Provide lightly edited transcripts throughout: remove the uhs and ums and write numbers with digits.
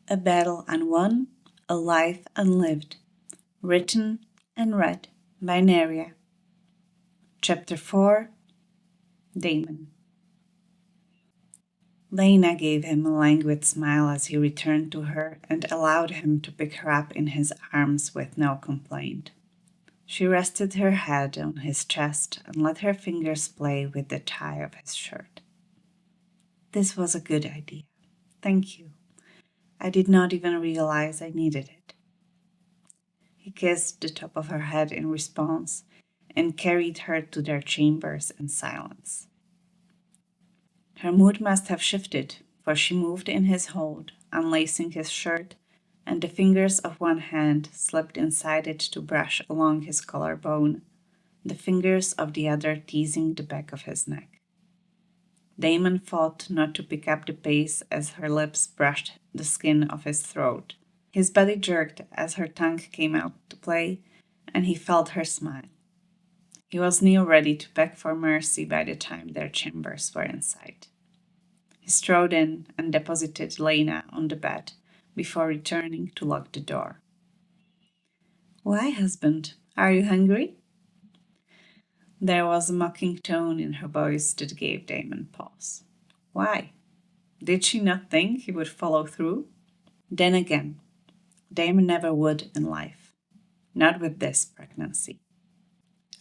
A Battle Unwon, A Life Unlived. Written and read by Rhaenyra. Chapter 4. Daemon. Rhaenyra gave him a languid smile as he returned to her and allowed him to pick her up in his arms with no complaint. She rested her head on his chest and let her fingers play with the tie of his shirt. This was a good idea. Thank you. I did not even realize I needed it. He kissed the top of her head in response and carried her to their chambers in silence. Her mood must have shifted, for she moved in his hold, unlacing his shirt, and the fingers of one hand slipped inside it to brush along his collarbone, the fingers of the other teasing the back of his neck. Daemon fought not to pick up the pace as her lips brushed the skin of his throat. His body jerked as her tongue came out to play, and he felt her smile. He was near ready to beg for mercy by the time their chambers were in sight. He strode in and deposited Rhaenyra on the bed before returning to lock the door. "Why, husband? Are you hungry?" There was a mocking tone in her voice that gave Daemon pause. Why? Did she not think he would follow through? Then again, Daemon never would in life. Not with this pregnancy.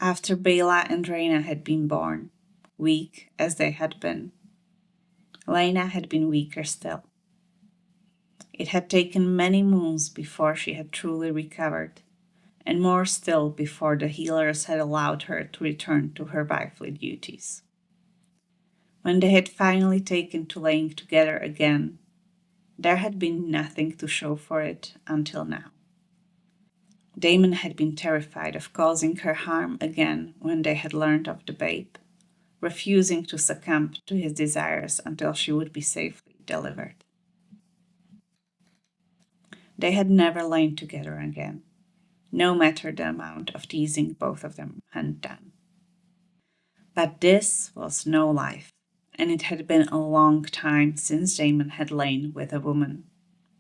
After Baela and Rhaenyra had been born, weak as they had been, Rhaenyra had been weaker still. It had taken many moons before she had truly recovered, and more still before the healers had allowed her to return to her wifely duties. When they had finally taken to laying together again, there had been nothing to show for it until now. Daemon had been terrified of causing her harm again when they had learned of the babe, refusing to succumb to his desires until she would be safely delivered. They had never lain together again, no matter the amount of teasing both of them had done. But this was no life, and it had been a long time since Daemon had lain with a woman,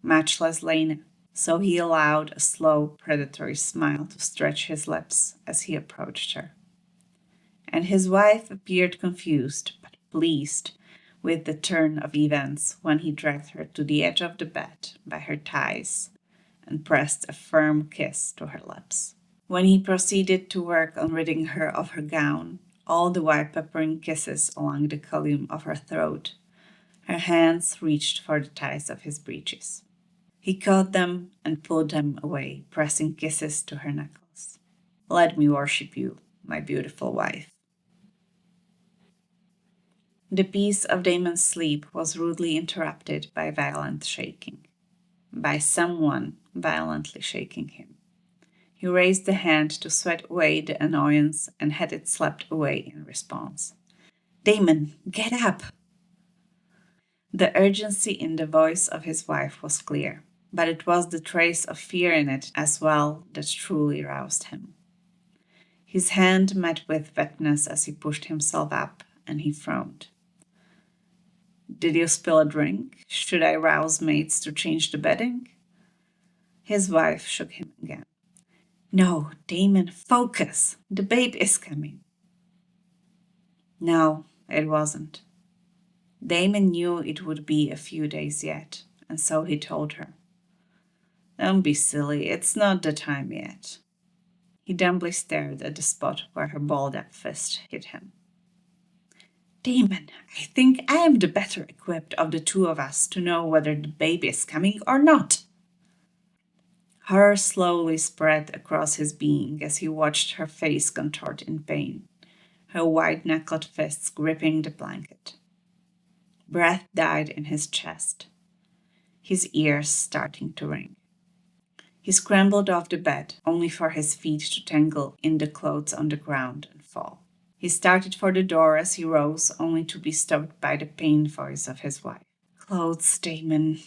much less Rhaenyra, so he allowed a slow, predatory smile to stretch his lips as he approached her. And his wife appeared confused but pleased with the turn of events when he dragged her to the edge of the bed by her thighs and pressed a firm kiss to her lips. When he proceeded to work on ridding her of her gown, all the while peppering kisses along the column of her throat, her hands reached for the ties of his breeches. He caught them and pulled them away, pressing kisses to her knuckles. "Let me worship you, my beautiful wife." The peace of Daemon's sleep was rudely interrupted by violent shaking, by someone violently shaking him. He raised the hand to sweat away the annoyance and had it slapped away in response. "Daemon, get up!" The urgency in the voice of his wife was clear, but it was the trace of fear in it as well that truly roused him. His hand met with wetness as he pushed himself up, and he frowned. "Did you spill a drink? Should I rouse maids to change the bedding?" His wife shook him again. "No, Daemon, focus! The babe is coming." No, it wasn't. Daemon knew it would be a few days yet, and so he told her. "Don't be silly, it's not the time yet." He dumbly stared at the spot where her balled-up fist hit him. "Daemon, I think I am the better equipped of the two of us to know whether the baby is coming or not." Horror slowly spread across his being as he watched her face contort in pain, her white-knuckled fists gripping the blanket. Breath died in his chest, his ears starting to ring. He scrambled off the bed, only for his feet to tangle in the clothes on the ground and fall. He started for the door as he rose, only to be stopped by the pained voice of his wife. "Clothes, Daemon."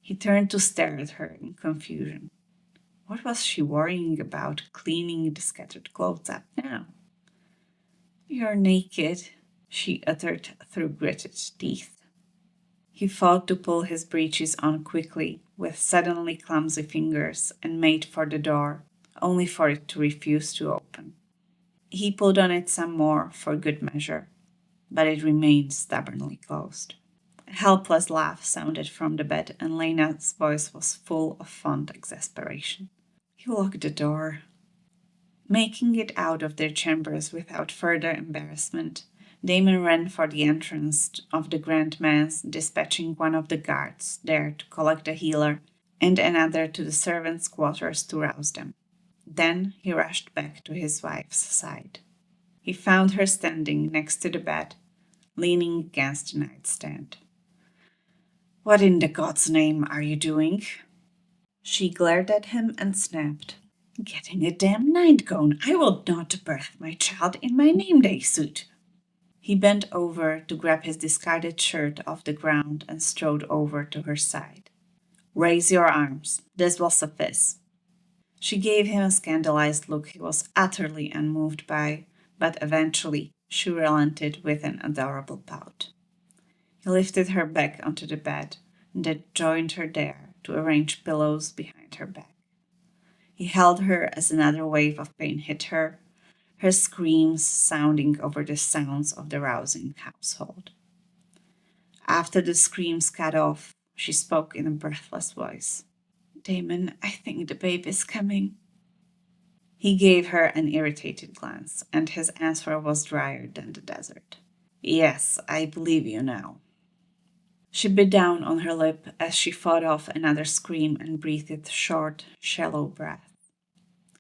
He turned to stare at her in confusion. What was she worrying about, cleaning the scattered clothes up now? "You're naked," she uttered through gritted teeth. He fought to pull his breeches on quickly, with suddenly clumsy fingers, and made for the door, only for it to refuse to open. He pulled on it some more for good measure, but it remained stubbornly closed. A helpless laugh sounded from the bed, and Lena's voice was full of fond exasperation. "You locked the door." Making it out of their chambers without further embarrassment, Daemon ran for the entrance of the grand manse, dispatching one of the guards there to collect the healer and another to the servants' quarters to rouse them. Then he rushed back to his wife's side. He found her standing next to the bed, leaning against the nightstand. "What in the God's name are you doing?" She glared at him and snapped, "Getting a damn nightgown. I will not birth my child in my name-day suit." He bent over to grab his discarded shirt off the ground and strode over to her side. "Raise your arms. This will suffice." She gave him a scandalized look he was utterly unmoved by, but eventually she relented with an adorable pout. He lifted her back onto the bed and then joined her there to arrange pillows behind her back. He held her as another wave of pain hit her, her screams sounding over the sounds of the rousing household. After the screams cut off, she spoke in a breathless voice. "Daemon, I think the babe is coming." He gave her an irritated glance, and his answer was drier than the desert. "Yes, I believe you now." She bit down on her lip as she fought off another scream and breathed short, shallow breaths.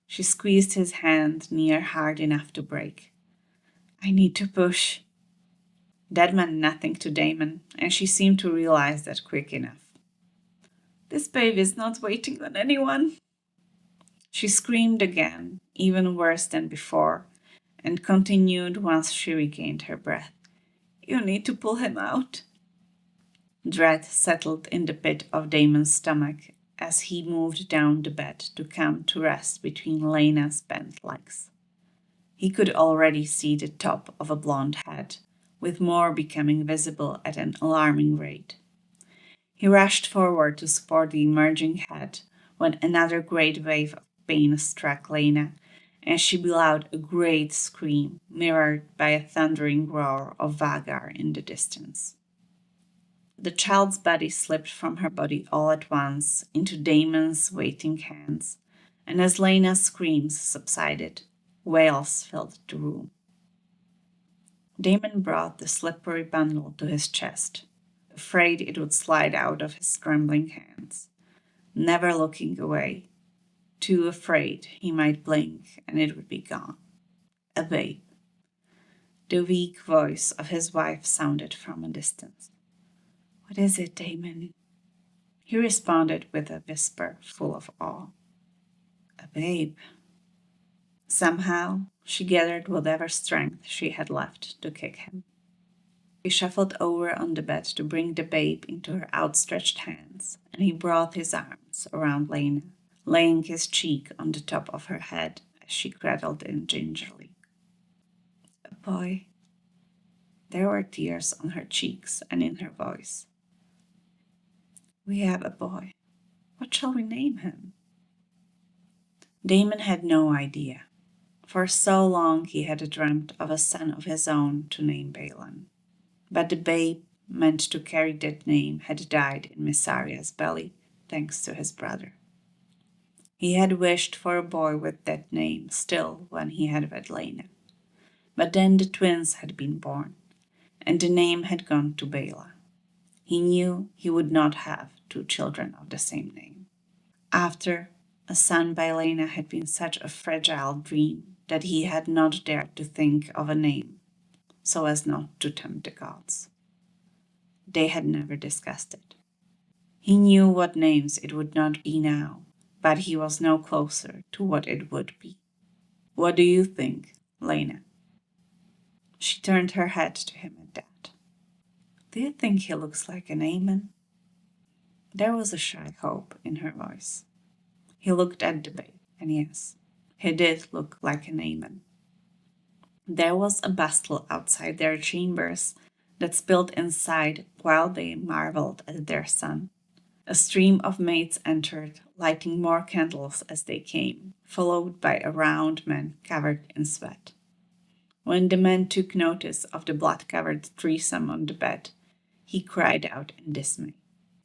She squeezed his hand near hard enough to break. "I need to push." That meant nothing to Daemon, and she seemed to realize that quick enough. "This babe is not waiting on anyone." She screamed again, even worse than before, and continued once she regained her breath. "You need to pull him out." Dread settled in the pit of Daemon's stomach as he moved down the bed to come to rest between Lena's bent legs. He could already see the top of a blonde head, with more becoming visible at an alarming rate. He rushed forward to support the emerging head when another great wave of pain struck Lena, and she blew out a great scream, mirrored by a thundering roar of Vagar in the distance. The child's body slipped from her body all at once into Daemon's waiting hands, and as Lena's screams subsided, wails filled the room. Daemon brought the slippery bundle to his chest, afraid it would slide out of his trembling hands, never looking away, too afraid he might blink and it would be gone. A babe. The weak voice of his wife sounded from a distance. "What is it, Daemon?" He responded with a whisper full of awe. "A babe." Somehow, she gathered whatever strength she had left to kick him. He shuffled over on the bed to bring the babe into her outstretched hands, and he brought his arms around Lena, laying his cheek on the top of her head as she cradled him gingerly. "A boy." There were tears on her cheeks and in her voice. "We have a boy. What shall we name him?" Daemon had no idea. For so long he had dreamt of a son of his own to name Balon. But the babe meant to carry that name had died in Mysaria's belly, thanks to his brother. He had wished for a boy with that name still when he had wed Lena. But then the twins had been born, and the name had gone to Bela. He knew he would not have two children of the same name. After, a son by Lena had been such a fragile dream that he had not dared to think of a name, so as not to tempt the gods. They had never discussed it. He knew what names it would not be now, but he was no closer to what it would be. "What do you think, Lena?" She turned her head to him at that. "Do you think he looks like an Daemon?" There was a shy hope in her voice. He looked at the babe, and yes, he did look like an Daemon. There was a bustle outside their chambers, that spilled inside while they marveled at their son. A stream of maids entered, lighting more candles as they came, followed by a round man covered in sweat. When the man took notice of the blood-covered threesome on the bed, he cried out in dismay.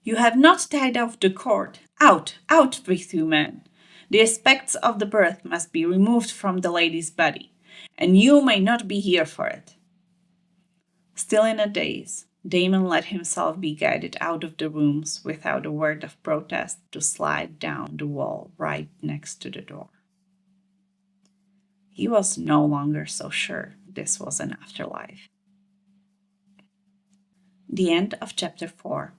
"You have not tied off the cord! Out, out with you, men! The aspects of the birth must be removed from the lady's body, and you may not be here for it." Still in a daze, Daemon let himself be guided out of the rooms without a word of protest to slide down the wall right next to the door. He was no longer so sure this was an afterlife. The end of chapter 4.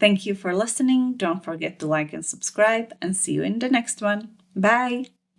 Thank you for listening. Don't forget to like and subscribe, and see you in the next one. Bye!